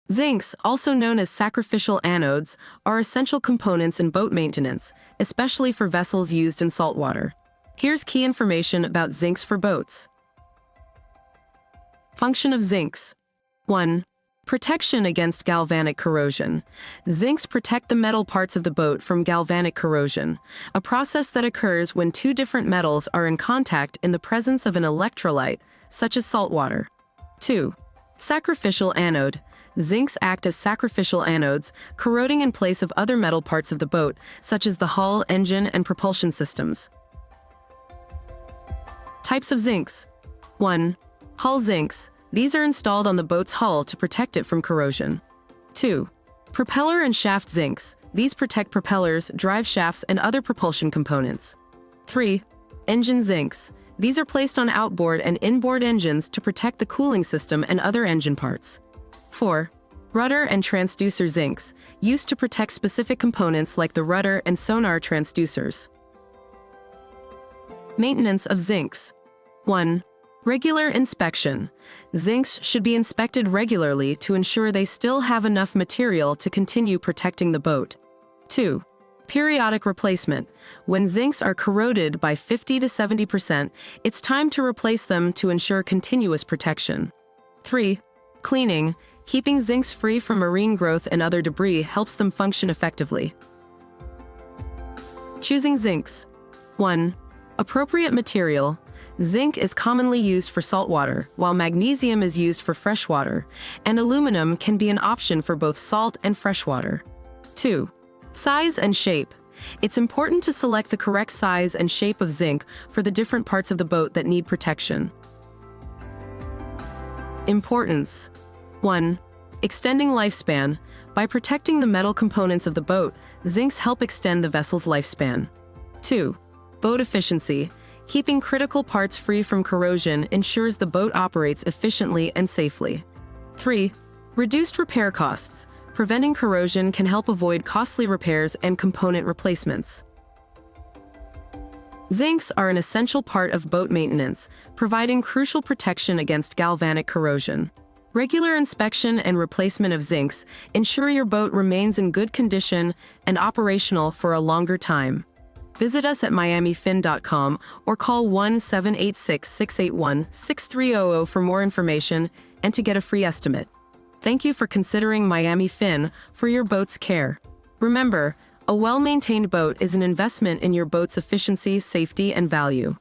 Zincs, also known as sacrificial anodes, are essential components in boat maintenance, especially for vessels used in saltwater. Here's key information about zincs for boats. Function of zincs. 1. Protection against galvanic corrosion. Zincs protect the metal parts of the boat from galvanic corrosion, a process that occurs when two different metals are in contact in the presence of an electrolyte, such as salt water. 2. Sacrificial anode. Zincs act as sacrificial anodes, corroding in place of other metal parts of the boat, such as the hull, engine, and propulsion systems. Types of zincs. 1. Hull zincs. These are installed on the boat's hull to protect it from corrosion. 2. Propeller and shaft zincs. These protect propellers, drive shafts, and other propulsion components. 3. Engine zincs. These are placed on outboard and inboard engines to protect the cooling system and other engine parts. 4. Rudder and transducer zincs, used to protect specific components like the rudder and sonar transducers. Maintenance of zincs. 1. Regular inspection. Zincs should be inspected regularly to ensure they still have enough material to continue protecting the boat. 2. Periodic replacement. When zincs are corroded by 50 to 70%, it's time to replace them to ensure continuous protection. 3. Cleaning. Keeping zincs free from marine growth and other debris helps them function effectively. Choosing zincs. 1. Appropriate material. Zinc is commonly used for saltwater, while magnesium is used for freshwater, and aluminum can be an option for both salt and freshwater. 2. Size and shape. It's important to select the correct size and shape of zinc for the different parts of the boat that need protection. Importance. 1. Extending lifespan. By protecting the metal components of the boat, zincs help extend the vessel's lifespan. 2. Boat efficiency. Keeping critical parts free from corrosion ensures the boat operates efficiently and safely. 3. Reduced repair costs. Preventing corrosion can help avoid costly repairs and component replacements. Zincs are an essential part of boat maintenance, providing crucial protection against galvanic corrosion. Regular inspection and replacement of zincs ensure your boat remains in good condition and operational for a longer time. Visit us at miamifin.com or call 1-786-681-6300 for more information and to get a free estimate. Thank you for considering Miami Fin for your boat's care. Remember, a well-maintained boat is an investment in your boat's efficiency, safety, and value.